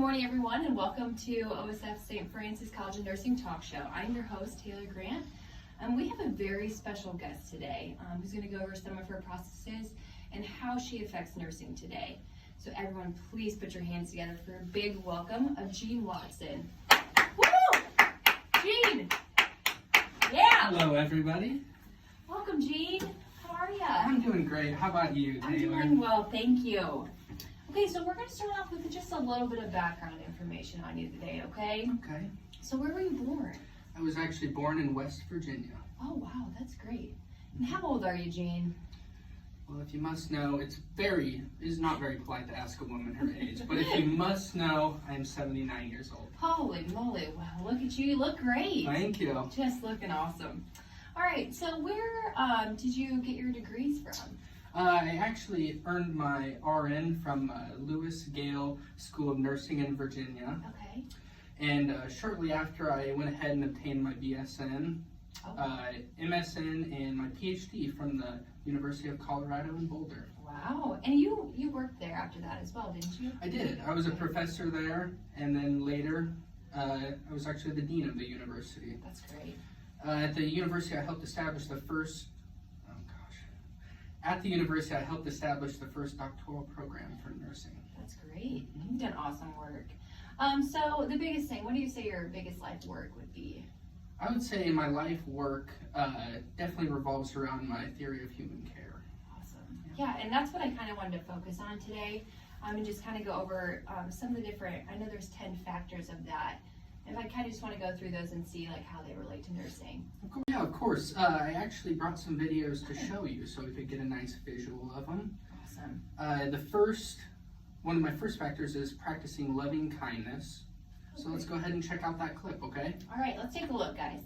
Good morning, everyone, and welcome to OSF St. Francis College of Nursing Talk Show. I'm your host, Taylor Grant. We have a very special guest today who's going to go over some of her processes and how she affects nursing today. So everyone, please put your hands together for a big welcome of Jean Watson. Woo! Jean! Yeah! Hello, everybody. Welcome, Jean. How are you? I'm doing great. How about you, Taylor? I'm doing well, thank you. Okay, so we're going to start off with just a little bit of background information on you today, okay? Okay. So where were you born? I was actually born in West Virginia. Oh, wow, that's great. And how old are you, Jean? Well, if you must know, it is not very polite to ask a woman her age, but if you must know, I am 79 years old. Holy moly, wow, look at you, you look great. Thank you. Just looking awesome. All right, so where did you get your degrees from? I actually earned my RN from Lewis Gale School of Nursing in Virginia. Okay. And shortly after, I went ahead and obtained my BSN, MSN, and my PhD from the University of Colorado in Boulder. Wow, and you worked there after that as well, didn't you? I did. I was a professor there, and then later, I was actually the dean of the university. That's great. At the university, I helped establish the first. At the university, I helped establish the first doctoral program for nursing. That's great. You've done awesome work. So the biggest thing, what do you say your biggest life work would be? I would say my life work definitely revolves around my theory of human care. Awesome. Yeah, and that's what I kind of wanted to focus on today, and just kind of go over some of the different, I know there's 10 factors of that, and I kind of just want to go through those and see like how they relate to nursing. Yeah, of course. I actually brought some videos to show you so we could get a nice visual of them. Awesome. One of my first factors is practicing loving kindness. So let's go ahead and check out that clip, okay? All right, let's take a look, guys.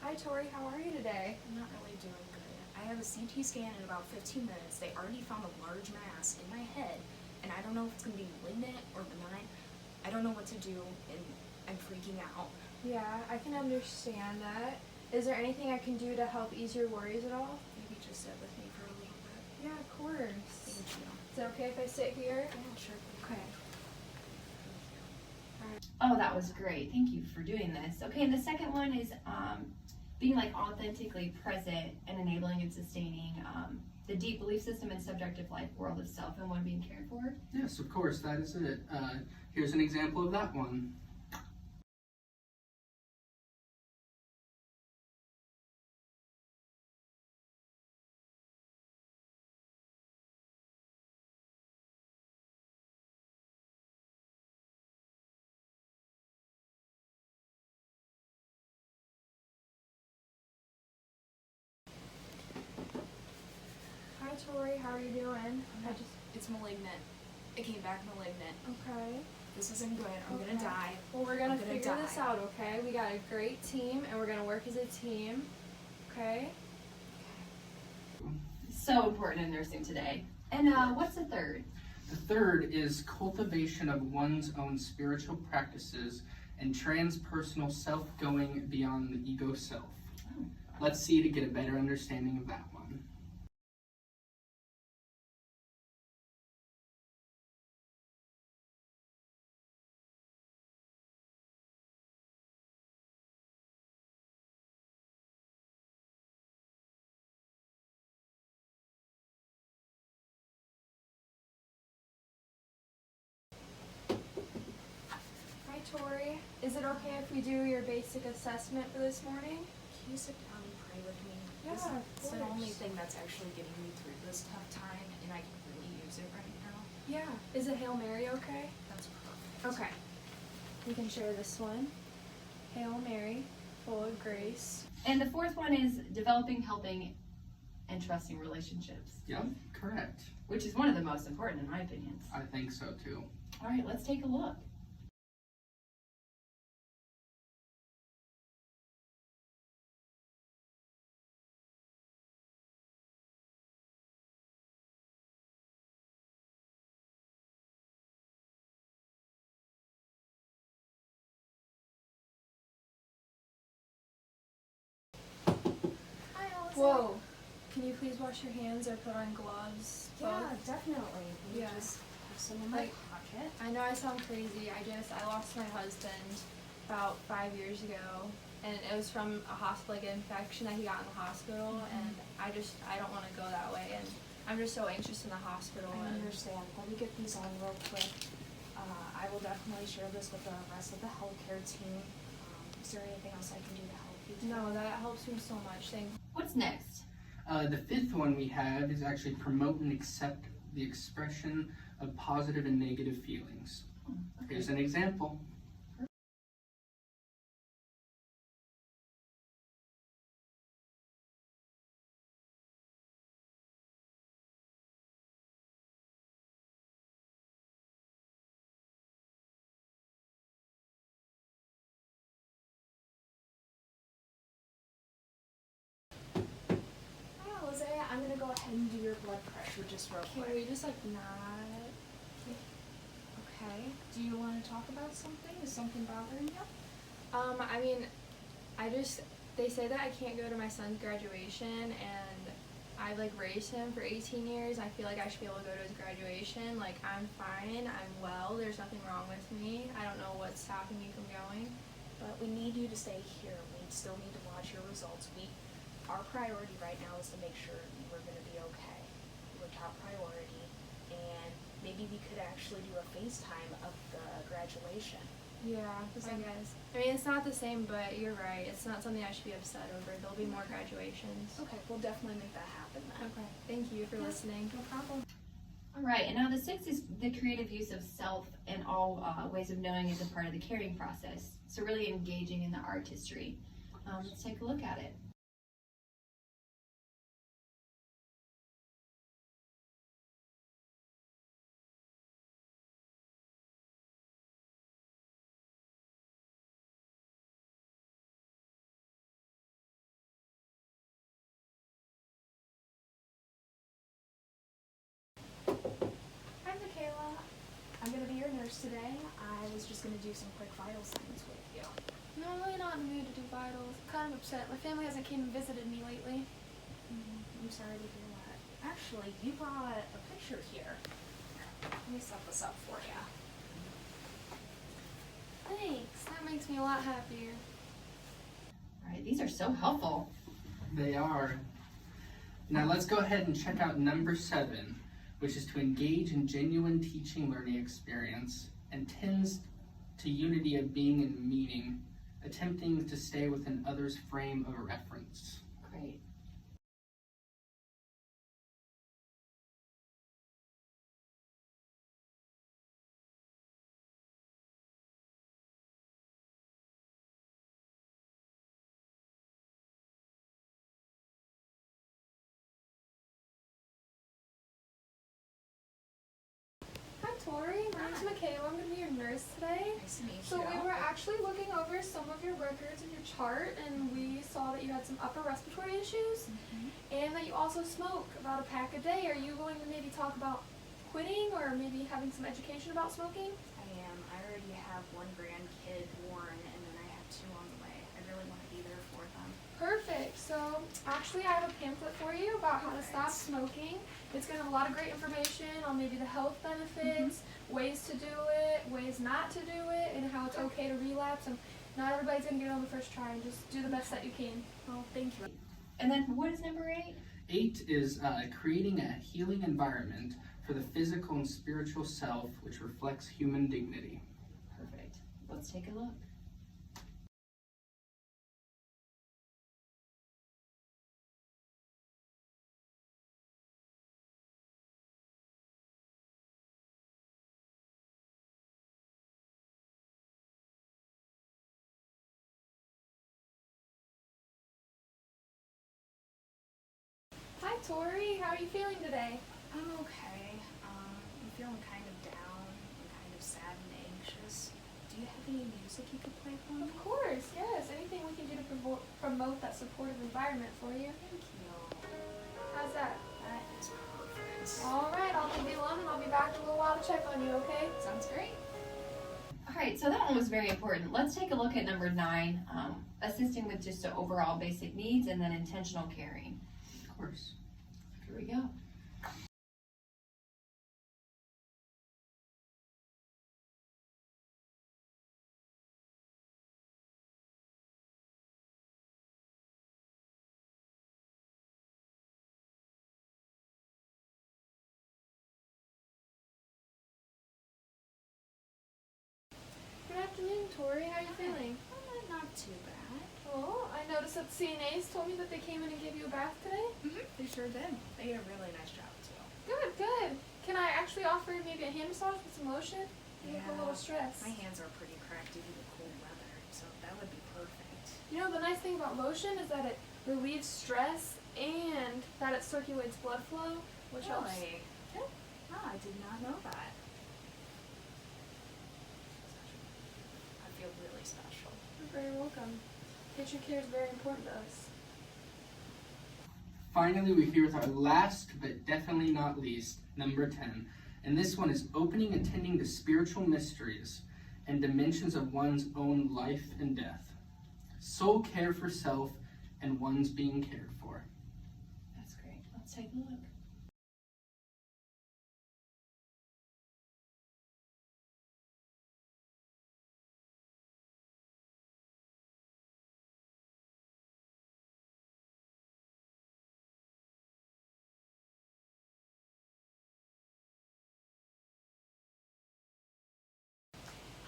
Hi Tori, how are you today? I'm not really doing good. I have a CT scan in about 15 minutes. They already found a large mass in my head, and I don't know if it's going to be malignant or benign. I don't know what to do, and I'm freaking out. Yeah, I can understand that. Is there anything I can do to help ease your worries at all? Maybe just sit with me for a little bit. Yeah, of course. Thank you. Is it okay if I sit here? Yeah, sure. Okay. Oh, that was great. Thank you for doing this. Okay, and the second one is being like authentically present and enabling and sustaining the deep belief system and subjective life world of self and one being cared for. Yes, of course, that is it. Here's an example of that one. Hi Tori, how are you doing? It's malignant. It came back malignant. Okay. This isn't good. I'm Okay. gonna die. Well, we're gonna I'm gonna figure this die. out, okay? We got a great team, and we're gonna work as a team. Okay? So important in nursing today. And what's the third? The third is cultivation of one's own spiritual practices and transpersonal self going beyond the ego self. Oh. Let's see to get a better understanding of that one. Hi Tori, is it okay if we do your basic assessment for this morning? Can you sit down and pray with me? Yeah, This of is the only course. thing that's actually getting me through this tough time, and I can really use it right now. Yeah. Is it Hail Mary okay? That's perfect. Okay. We can share this one. Hail Mary, full of grace. And the fourth one is developing, helping, and trusting relationships, Yep, correct. which is one of the most important in my opinion. I think so too. All right, let's take a look. Whoa. Can you please wash your hands or put on gloves? Yeah, Both? definitely. Let me Yeah. just have some in my Like, pocket. I know I sound crazy. I lost my husband about 5 years ago, and it was from a hospital, like an infection that he got in the hospital, and I don't want to go that way, and I'm just so anxious in the hospital. I And understand. Let me get these on real quick. I will definitely share this with the rest of the healthcare team. Is there anything else I can do to help you today? no, that helps me so much. Thank What's next? The fifth one we have is actually promote and accept the expression of positive and negative feelings. Here's an example. Hi, Jose. I'm gonna go ahead and do your blood pressure just real Can quick. we just not? Okay. Do you want to talk about something? Is something bothering you? I mean, they say that I can't go to my son's graduation, and I've raised him for 18 years. I feel like I should be able to go to his graduation. Like, I'm fine, I'm well, there's nothing wrong with me. I don't know what's stopping me from going. But we need you to stay here. We still need to watch your results. Our priority right now is to make sure we're going to be okay. We're top priority, and maybe we could actually do a FaceTime of the graduation. Yeah, I guess. I mean, it's not the same, but you're right. It's not something I should be upset over. There'll be more graduations. Okay, we'll definitely make that happen then. Okay. Thank you for listening. No problem. All right, and now the sixth is the creative use of self and all ways of knowing as a part of the caring process. So really engaging in the art history. Let's take a look at it. Hi, Michaela. I'm going to be your nurse today. I was just going to do some quick vital signs with you. No, I'm really not in the mood to do vitals. I'm kind of upset. My family hasn't came and visited me lately. I'm sorry to hear that. Actually, you brought a picture here. Let me set this up for you. Thanks. That makes me a lot happier. All right, these are so helpful. They are. Now let's go ahead and check out number 7, which is to engage in genuine teaching learning experience and tends to unity of being and meaning, attempting to stay within others' frame of reference. Great. Hi, Tori. My name's Michaela. I'm going to be your nurse today. Nice to meet So you. we were actually looking over some of your records and your chart, and we saw that you had some upper respiratory issues, and that you also smoke about a pack a day. Are you going to maybe talk about quitting, or maybe having some education about smoking? I am. I already have one grandkid, Warren, and then I have 2 on the way. I really want to be there for them. Perfect. So actually I have a pamphlet for you about how to stop Perfect. smoking. It's going to have a lot of great information on maybe the health benefits, ways to do it, ways not to do it, and how it's okay to relapse. And not everybody's going to get it on the first try, and just do the best that you can. Well, thank you. And then what is number 8? 8 is creating a healing environment for the physical and spiritual self, which reflects human dignity. Perfect. Let's take a look. Hi, Tori. How are you feeling today? I'm okay. I'm feeling kind of down and kind of sad and anxious. Do you have any music you could play for me? Of course, yes. Anything we can do to promote that supportive environment for you. Thank you. How's that? That is perfect. All right, I'll leave you alone, and I'll be back in a little while to check on you, okay? Sounds great. All right, so that one was very important. Let's take a look at number 9. assisting with just the overall basic needs and then intentional caring. Of course. Here we go. Good afternoon, Tori. How are you feeling? Not too bad. Oh, I noticed that CNAs told me that they came in and gave you a bath today. They sure did. They did a really nice job too. Good, good. Can I actually offer maybe a hand massage with some lotion? You look a Yeah. little stressed. My hands are pretty cracked due to the cold weather, so that would be perfect. You know, the nice thing about lotion is that it relieves stress and that it circulates blood flow, which helps. Really? Yeah. Oh, I did not know that. I feel really special. You're very welcome. Patient care is very important to us. Finally, we're here with our last, but definitely not least, number 10. And this one is opening and tending the spiritual mysteries and dimensions of one's own life and death. Soul care for self and one's being cared for. That's great. Let's take a look.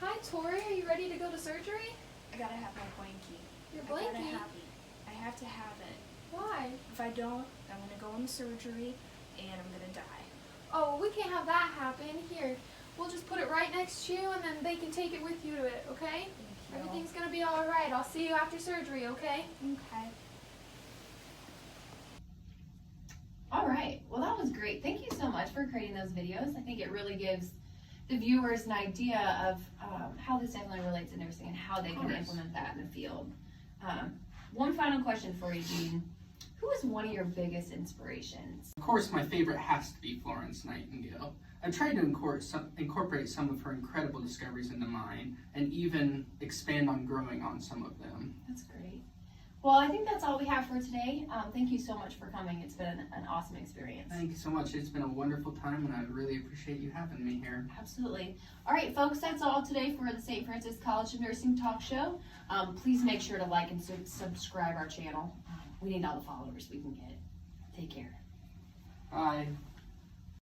Hi, Tori. Are you ready to go to surgery? I gotta have my blankie. Your I gotta blankie? have it. I have to have it. Why? If I don't, I'm gonna go into surgery and I'm gonna die. Oh, we can't have that happen. Here, we'll just put it right next to you and then they can take it with you to it, okay? Thank you. Everything's gonna be alright. I'll see you after surgery, okay? Okay. All right. Well, that was great. Thank you so much for creating those videos. I think it really gives the viewers an idea of how this definitely relates to nursing and how they can course. implement that in the field. One final question for you, Jean. Who is one of your biggest inspirations? Of course, my favorite has to be Florence Nightingale. I've tried to incorporate some of her incredible discoveries into mine and even expand on growing on some of them. That's great. Well, I think that's all we have for today. Thank you so much for coming. It's been an awesome experience. Thank you so much. It's been a wonderful time and I really appreciate you having me here. Absolutely. All right, folks, that's all today for the St. Francis College of Nursing Talk Show. Please make sure to like and subscribe our channel. We need all the followers we can get. Take care. Bye.